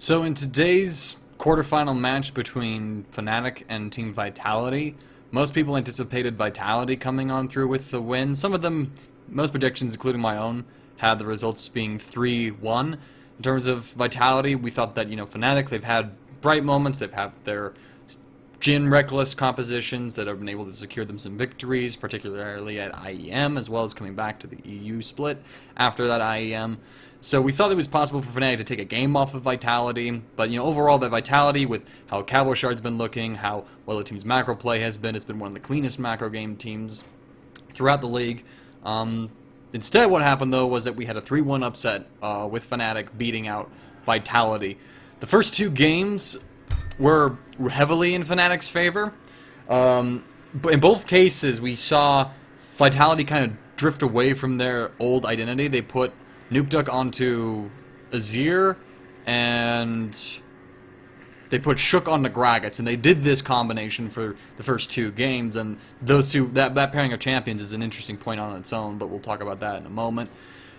So in today's quarterfinal match between Fnatic and Team Vitality, most people anticipated Vitality coming on through with the win. Some of them, most predictions, including my own, had the results being 3-1. In terms of Vitality, we thought that, Fnatic, they've had bright moments, they've had their Jhin Reckless compositions that have been able to secure them some victories, particularly at IEM, as well as coming back to the EU split after that IEM. So we thought it was possible for Fnatic to take a game off of Vitality, but overall that Vitality, with how Cowboy Shard's been looking, how well the team's macro play has been, it's been one of the cleanest macro game teams throughout the league. Instead, what happened though was that we had a 3-1 upset with Fnatic beating out Vitality. The first two games were heavily in Fnatic's favor, but in both cases we saw Vitality kind of drift away from their old identity. They put Nukeduck onto Azir, and they put Shook on Gragas, and they did this combination for the first two games, and those two, that pairing of champions is an interesting point on its own, but we'll talk about that in a moment.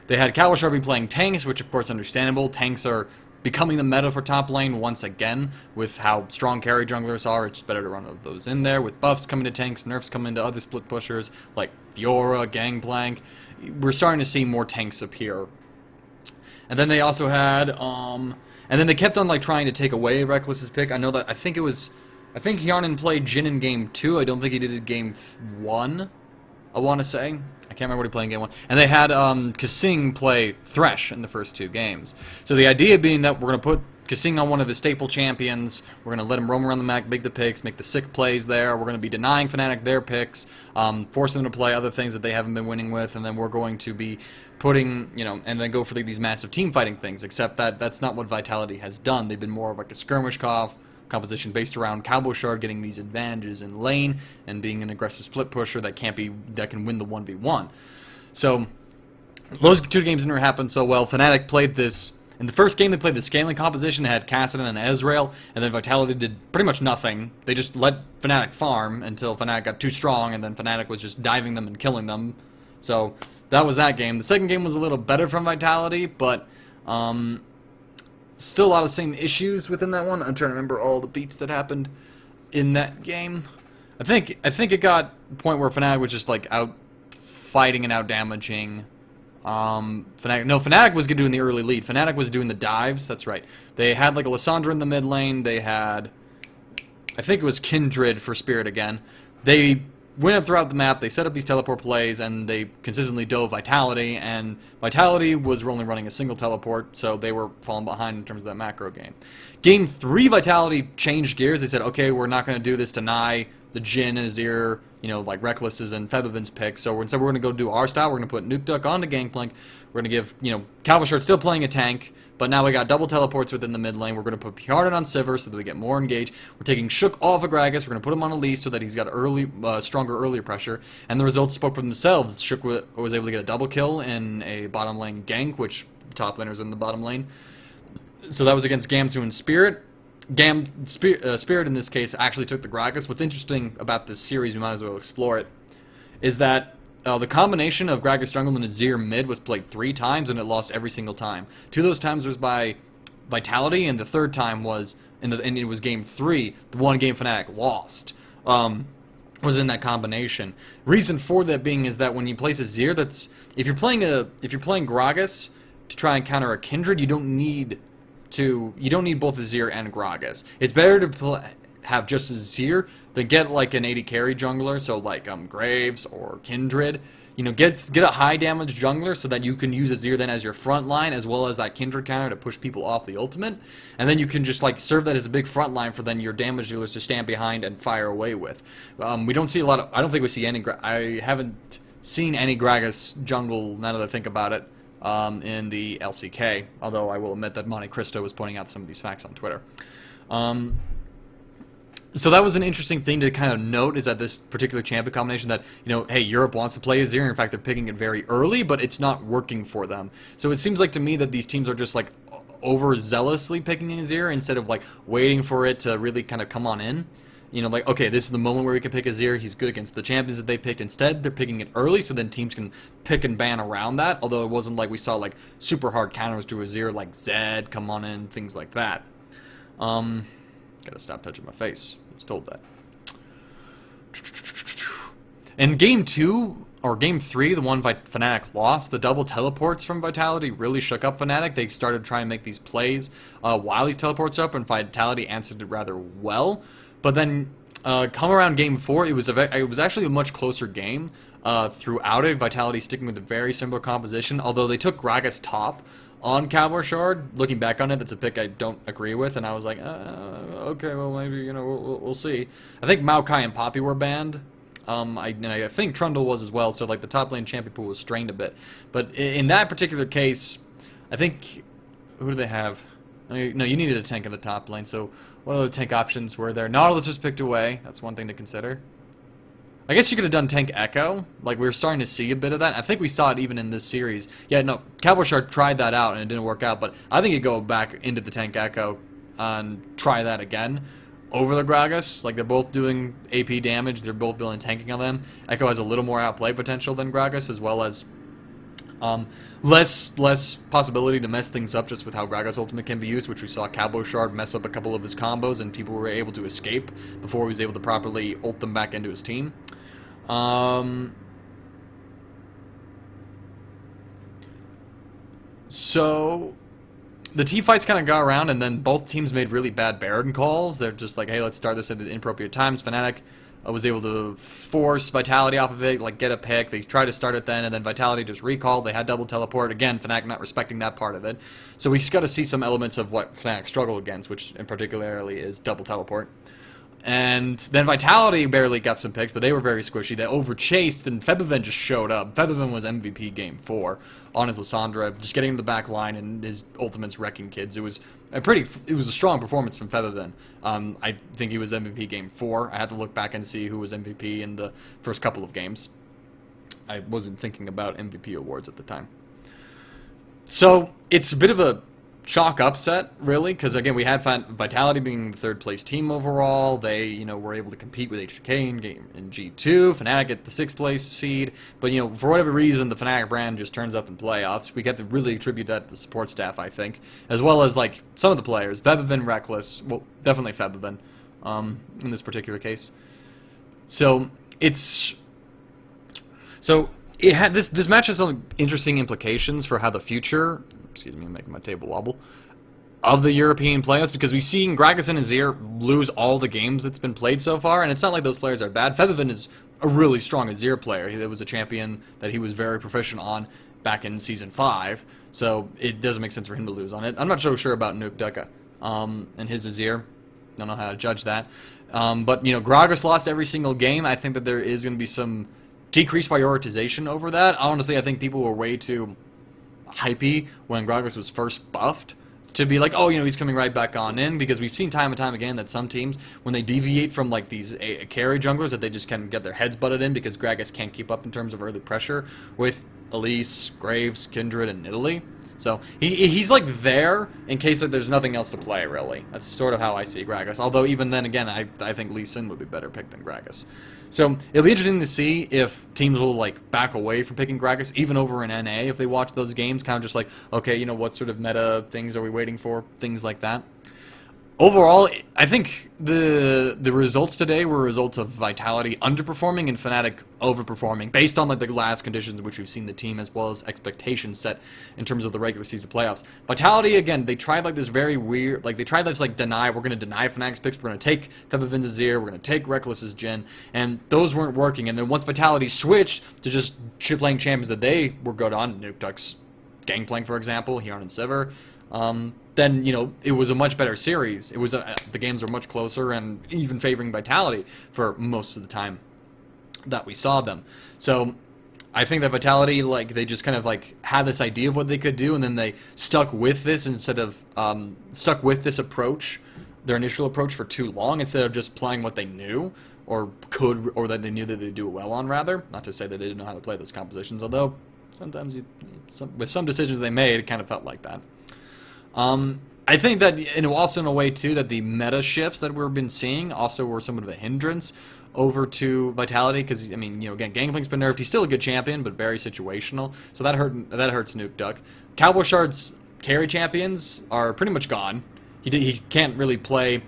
They had Cowboy playing tanks, which of course understandable. Tanks are becoming the meta for top lane once again, with how strong carry junglers are. It's better to run those in there, with buffs coming to tanks, nerfs coming to other split pushers, like Fiora, Gangplank. We're starting to see more tanks appear. And then they also had, and then they kept on trying to take away Reckless's pick. I think Hjarnan played Jhin in game 2. I don't think he did it in game 1, I want to say. I can't remember what he played in game 1. And they had Kasing play Thresh in the first two games. So the idea being that we're going to put Kasing on one of his staple champions, we're going to let him roam around the map, make the picks, make the sick plays there, we're going to be denying Fnatic their picks, forcing them to play other things that they haven't been winning with, and then we're going to be putting, and then go for these massive team fighting things, except that that's not what Vitality has done. They've been more of a skirmish composition based around Cowboy Shard getting these advantages in lane and being an aggressive split pusher that can win the 1v1. So those two games didn't happen so well. Fnatic played this. In the first game, they played the scaling composition. It had Kassadin and Ezreal, and then Vitality did pretty much nothing. They just let Fnatic farm until Fnatic got too strong, and then Fnatic was just diving them and killing them. So that was that game. The second game was a little better from Vitality, but still a lot of the same issues within that one. I'm trying to remember all the beats that happened in that game. I think it got to the point where Fnatic was just out fighting and out damaging. Fnatic was doing the early lead. Fnatic was doing the dives, that's right. They had a Lissandra in the mid lane. They had, I think it was Kindred for Spirit again. They went up throughout the map, they set up these teleport plays, and they consistently dove Vitality, and Vitality was only running a single teleport, so they were falling behind in terms of that macro game. Game 3, Vitality changed gears. They said, okay, we're not going to do this deny the Jhin and Azir, Reckless's and Feathervin's picks. So instead we're going to go do our style. We're going to put Nukeduck on the Gangplank. We're going to give, Cowboy Shard still playing a tank, but now we got double teleports within the mid lane. We're going to put Hjarnan on Sivir so that we get more engaged. We're taking Shook off of Gragas. We're going to put him on Elise so that he's got stronger earlier pressure. And the results spoke for themselves. Shook was able to get a double kill in a bottom lane gank, which the top laners in the bottom lane. So that was against Gamsu and Spirit. Spirit in this case actually took the Gragas. What's interesting about this series, we might as well explore it, is that the combination of Gragas jungle and Azir mid was played 3 times, and it lost every single time. 2 of those times was by Vitality, and the third time was, and it was game 3, the one game Fnatic lost, was in that combination. Reason for that being is that when you place Azir, if you're playing Gragas to try and counter a Kindred, you don't need both Azir and Gragas. It's better to have just Azir than get an 80 carry jungler, so Graves or Kindred. Get a high damage jungler so that you can use Azir then as your front line, as well as that Kindred counter to push people off the ultimate, and then you can just serve that as a big front line for then your damage dealers to stand behind and fire away with. We don't see a lot of. I don't think we see any. I haven't seen any Gragas jungle now that I think about it. In the LCK, although I will admit that Monte Cristo was pointing out some of these facts on Twitter. So that was an interesting thing to kind of note, is that this particular champion combination that, hey, Europe wants to play Azir. In fact, they're picking it very early, but it's not working for them. So it seems to me that these teams are just overzealously picking Azir instead of waiting for it to really kind of come on in. Okay, this is the moment where we can pick Azir. He's good against the champions that they picked. Instead, they're picking it early, so then teams can pick and ban around that. Although it wasn't we saw super hard counters to Azir, like Zed, come on in, things like that. Gotta stop touching my face. I was told that. In Game 2, or Game 3, the one Fnatic lost, the double teleports from Vitality really shook up Fnatic. They started trying to make these plays while these teleports up, and Vitality answered it rather well. But then, come around Game 4, it was actually a much closer game throughout it. Vitality sticking with a very similar composition, although they took Gragas top on Cavalier Shard. Looking back on it, that's a pick I don't agree with, and I was like, okay, well, maybe, we'll see. I think Maokai and Poppy were banned. I think Trundle was as well, so like the top lane champion pool was strained a bit. But in that particular case, I think, who do they have? No, you needed a tank in the top lane, so what other tank options were there? Nautilus was picked away, that's one thing to consider. I guess you could have done Tank Echo. Like, we were starting to see a bit of that. I think we saw it even in this series. Yeah, no, Cavalier Shard tried that out and it didn't work out, but I think you go back into the Tank Echo and try that again over the Gragas. Like, they're both doing AP damage. They're both building tanking on them. Echo has a little more outplay potential than Gragas, as well as less possibility to mess things up just with how Gragas ultimate can be used, which we saw Cavalier Shard mess up a couple of his combos and people were able to escape before he was able to properly ult them back into his team. So the team fights kind of got around, and then both teams made really bad Baron calls. They're just like, hey, let's start this at the inappropriate times. Fnatic was able to force Vitality off of it, like get a pick. They tried to start it then, and then Vitality just recalled. They had double teleport. Again, Fnatic not respecting that part of it. So we just got to see some elements of what Fnatic struggle against, which in particularly is double teleport. And then Vitality barely got some picks, but they were very squishy. They overchased, and Febiven just showed up. Febiven was MVP Game 4 on his Lissandra, just getting in the back line and his ultimates wrecking kids. It was a strong performance from Febiven. I think he was MVP Game 4. I had to look back and see who was MVP in the first couple of games. I wasn't thinking about MVP awards at the time. So it's a bit of a shock upset, really, because again, we had Vitality being the third place team overall. They, were able to compete with HJK in G2. Fnatic at the 6th place seed, but for whatever reason, the Fnatic brand just turns up in playoffs. We get to really attribute that to the support staff, I think, as well as like some of the players. Febiven, Reckless, well, definitely Febiven, in this particular case. So it had this match has some interesting implications for how the future. Excuse me, I'm making my table wobble, of the European playoffs, because we've seen Gragas and Azir lose all the games that's been played so far, and it's not like those players are bad. Febiven is a really strong Azir player. He was a champion that he was very proficient on back in Season 5, so it doesn't make sense for him to lose on it. I'm not so sure about Mangaka and his Azir. Don't know how to judge that. But, Gragas lost every single game. I think that there is going to be some decreased prioritization over that. Honestly, I think people were way too hypey when Gragas was first buffed to be like, oh, he's coming right back on in, because we've seen time and time again that some teams, when they deviate from like these carry junglers, that they just can get their heads butted in because Gragas can't keep up in terms of early pressure with Elise, Graves, Kindred, and Italy. So he's like there in case that there's nothing else to play, really. That's sort of how I see Gragas. Although even then, again, I think Lee Sin would be better picked than Gragas. So it'll be interesting to see if teams will like back away from picking Gragas, even over in NA, if they watch those games, kind of just like, okay, what sort of meta things are we waiting for? Things like that. Overall, I think the results today were a result of Vitality underperforming and Fnatic overperforming, based on like the last conditions in which we've seen the team, as well as expectations set in terms of the regular season playoffs. Vitality, again, they tried like this very weird, like they tried this like we're going to deny Fnatic's picks, we're going to take Febiven's Azir, we're going to take Reckless's Jhin, and those weren't working. And then once Vitality switched to just playing champions that they were good on, Nuktuk's Gangplank, for example, Hjarn and Sivir, then, it was a much better series. It was the games were much closer and even favoring Vitality for most of the time that we saw them. So I think that Vitality, like, they just kind of like had this idea of what they could do, and then they stuck with this instead of stuck with this approach, their initial approach, for too long, instead of just playing what they knew or that they knew that they'd do well on, rather. Not to say that they didn't know how to play those compositions, although sometimes with some decisions they made, it kind of felt like that. I think that, also in a way, too, that the meta shifts that we've been seeing also were somewhat of a hindrance over to Vitality, because, again, Gangplank's been nerfed. He's still a good champion, but very situational, so that hurts Nuke Duck. Cavalier Shard's carry champions are pretty much gone. He can't really play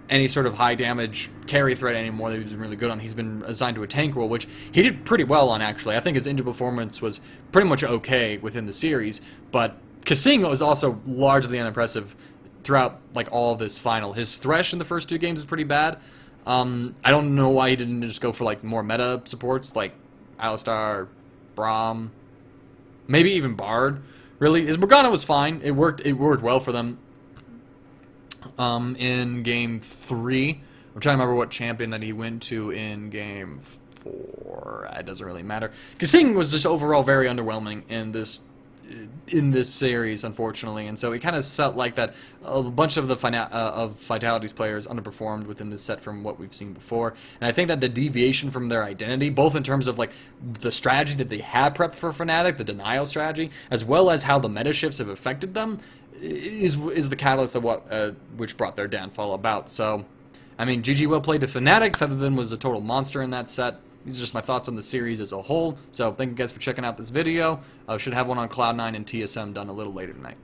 any sort of high damage carry threat anymore that he's been really good on. He's been assigned to a tank role, which he did pretty well on, actually. I think his India performance was pretty much okay within the series, but Kasing was also largely unimpressive throughout like all of this final. His Thresh in the first 2 games was pretty bad. I don't know why he didn't just go for like more meta supports like Alistar, Braum, maybe even Bard. Really, his Morgana was fine. It worked well for them. In game 3, I'm trying to remember what champion that he went to in game 4. It doesn't really matter. Kasing was just overall very underwhelming in this series, unfortunately, and so it kind of felt like that a bunch of the Vitality's players underperformed within this set from what we've seen before. And I think that the deviation from their identity, both in terms of like the strategy that they had prepped for Fnatic, the denial strategy, as well as how the meta shifts have affected them, is the catalyst of what which brought their downfall about. So, I mean, GG well played to Fnatic. Featherman was a total monster in that set. These are just my thoughts on the series as a whole. So, thank you guys for checking out this video. I should have one on Cloud9 and TSM done a little later tonight.